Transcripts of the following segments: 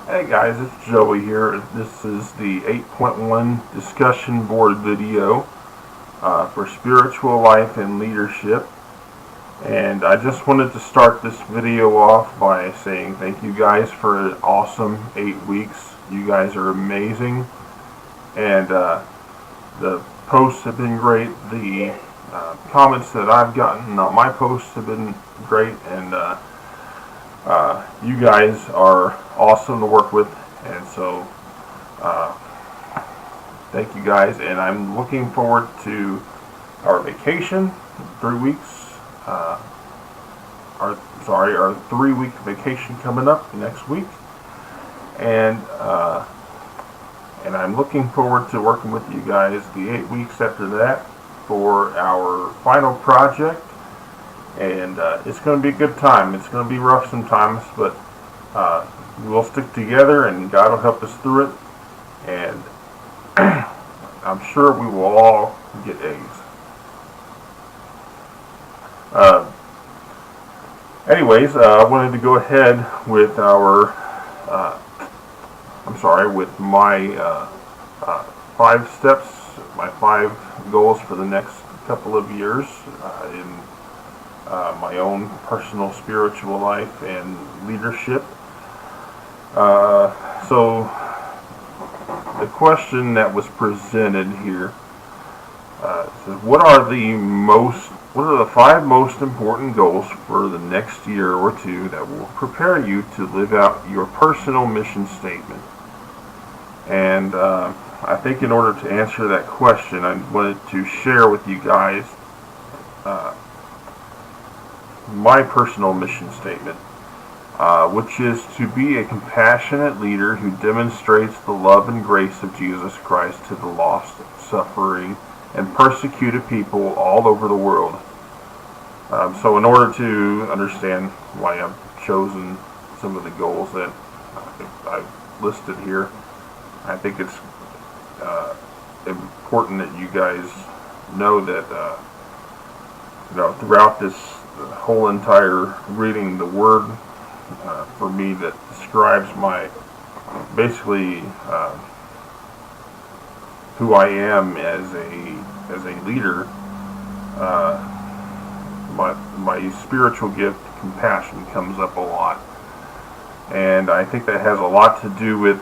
Hey guys, it's Joey here. This is the 8.1 discussion board video for spiritual life and leadership. And I just wanted to start this video off by saying thank you guys for an awesome 8 weeks. You guys are amazing. And the posts have been great. The comments that I've gotten on my posts have been great. And you guys are awesome to work with, and so thank you guys. And I'm looking forward to our vacation, 3 weeks. Our 3-week vacation coming up next week, and I'm looking forward to working with you guys the 8 weeks after that for our final project. And it's going to be a good time. It's going to be rough sometimes, but we'll stick together, and God will help us through it. And I'm sure we will all get A's. Anyways, I wanted to go ahead with with my 5 steps, my 5 goals for the next couple of years in my own personal spiritual life and leadership. So the question that was presented here says, what are the 5 most important goals for the next year or 2 that will prepare you to live out your personal mission statement? And I think in order to answer that question, I wanted to share with you guys my personal mission statement, which is to be a compassionate leader who demonstrates the love and grace of Jesus Christ to the lost, suffering, and persecuted people all over the world. So in order to understand why I've chosen some of the goals that I've listed here, I think it's important that you guys know that throughout this whole entire reading the Word for me that describes my basically who I am as a leader. My spiritual gift, compassion, comes up a lot, and I think that has a lot to do with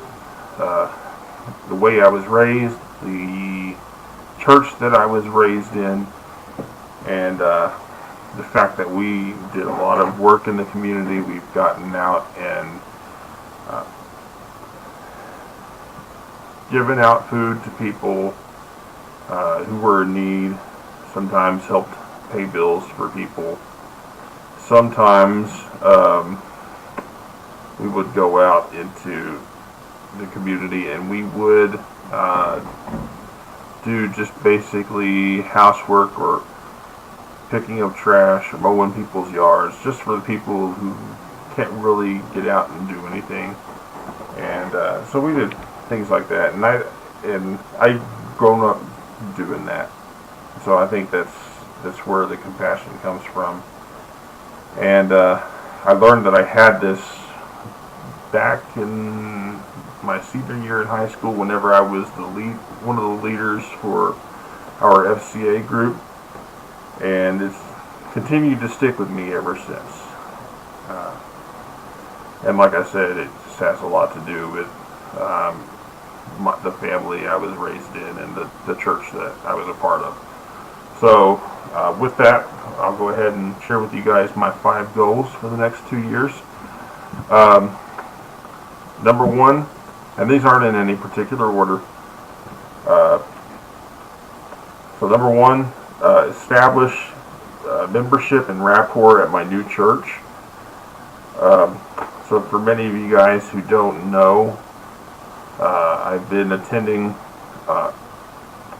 the way I was raised, the church that I was raised in, and the fact that we did a lot of work in the community. We've gotten out and given out food to people who were in need, sometimes helped pay bills for people. Sometimes we would go out into the community and we would do just basically housework or picking up trash or mowing people's yards, just for the people who can't really get out and do anything. And so we did things like that, and I've grown up doing that. So I think that's where the compassion comes from. And I learned that I had this back in my senior year in high school, whenever I was one of the leaders for our FCA group, and it's continued to stick with me ever since. And like I said, it just has a lot to do with the family I was raised in and the church that I was a part of. So with that, I'll go ahead and share with you guys my 5 goals for the next 2 years. Number 1, and these aren't in any particular order. So number 1, establish membership and rapport at my new church. So for many of you guys who don't know, I've been attending a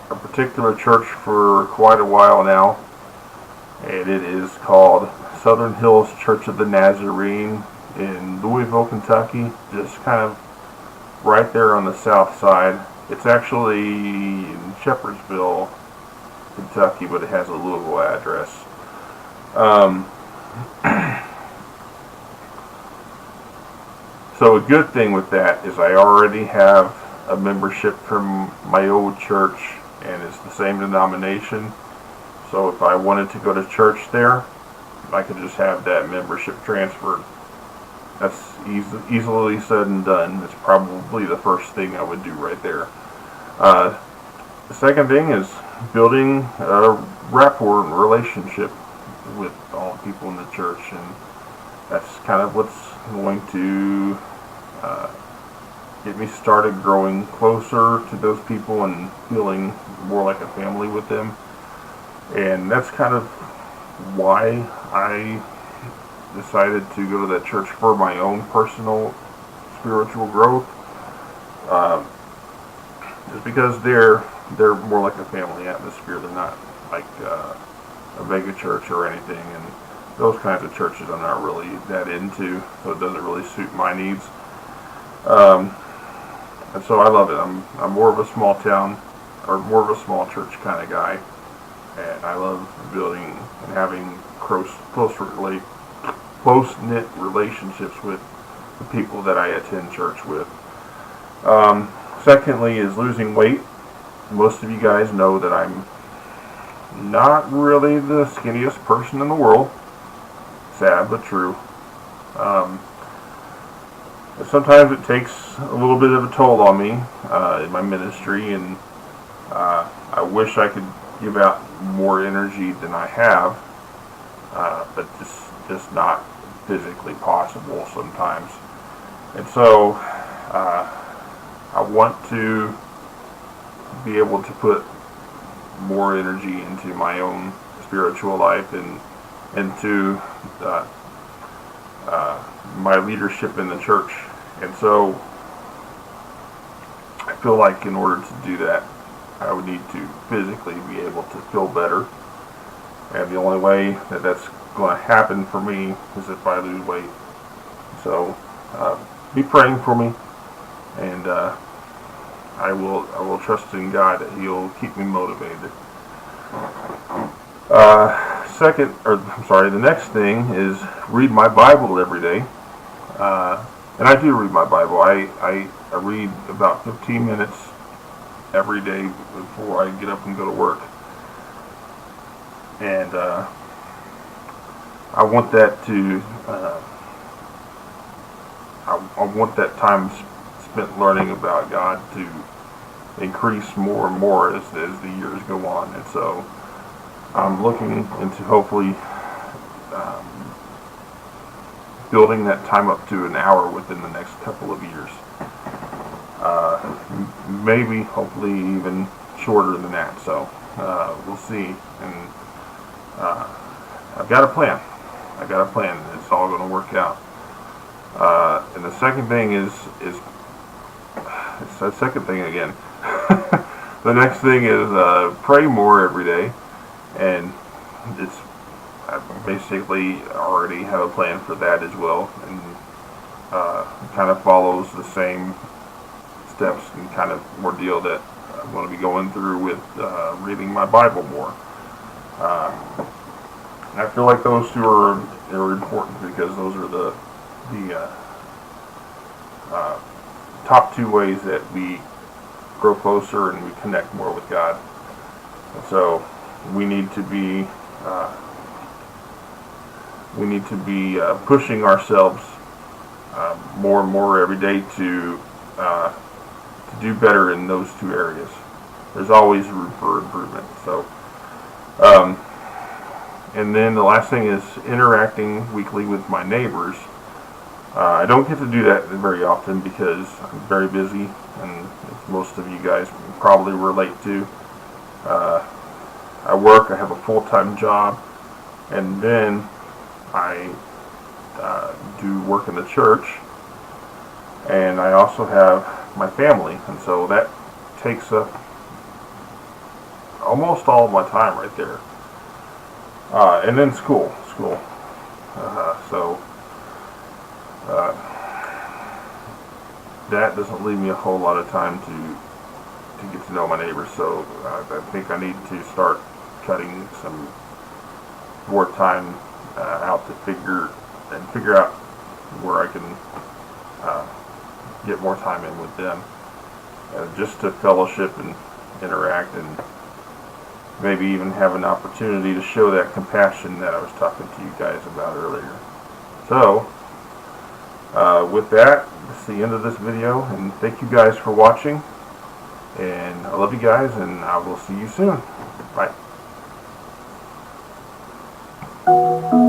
particular church for quite a while now, and it is called Southern Hills Church of the Nazarene in Louisville, Kentucky, just kind of right there on the south side. It's actually in Shepherdsville, Kentucky, but it has a Louisville address. So a good thing with that is I already have a membership from my old church, and it's the same denomination. So if I wanted to go to church there, I could just have that membership transferred. That's easily said and done. It's probably the first thing I would do right there. Uh, the second thing is building a rapport and relationship with all people in the church, and that's kind of what's going to uh, get me started growing closer to those people and feeling more like a family with them. And that's kind of why I decided to go to that church for my own personal spiritual growth. Uh, just because they're more like a family atmosphere. They're not like a mega church or anything, and those kinds of churches I'm not really that into, so it doesn't really suit my needs. And so I love it. I'm more of a small town or more of a small church kind of guy, and I love building and having close-knit relationships with the people that I attend church with. Secondly is losing weight. Most of you guys know that I'm not really the skinniest person in the world. Sad but true. Sometimes it takes a little bit of a toll on me in my ministry, and I wish I could give out more energy than I have, but just not physically possible sometimes. And so I want to be able to put more energy into my own spiritual life and into my leadership in the church. And so I feel like in order to do that, I would need to physically be able to feel better. And the only way that that's going to happen for me is if I lose weight. So be praying for me, and I will trust in God that He'll keep me motivated. The next thing is read my Bible every day. And I do read my Bible. I read about 15 minutes every day before I get up and go to work. And I want that to I want that time spent learning about God to increase more and more as the years go on. And so I'm looking into hopefully building that time up to an hour within the next couple of years. Maybe, hopefully, even shorter than that. So we'll see. And I've got a plan. It's all going to work out. And the second thing is it's the second thing again. The next thing is pray more every day, and I basically already have a plan for that as well, and kind of follows the same steps and kind of ordeal that I'm going to be going through with reading my Bible more. And I feel like those two are important because those are the top two ways that we grow closer and we connect more with God. And so we need to be pushing ourselves more and more every day to do better in those two areas. There's always room for improvement. So, and then the last thing is interacting weekly with my neighbors. I don't get to do that very often because I'm very busy, and as most of you guys probably relate to. I work, I have a full-time job, and then I do work in the church, and I also have my family, and so that takes up almost all of my time right there. And then school. That doesn't leave me a whole lot of time to get to know my neighbors, so I think I need to start cutting some more time out to figure out where I can get more time in with them, just to fellowship and interact, and maybe even have an opportunity to show that compassion that I was talking to you guys about earlier. So, with that, that's the end of this video, and thank you guys for watching, and I love you guys, and I will see you soon. Bye.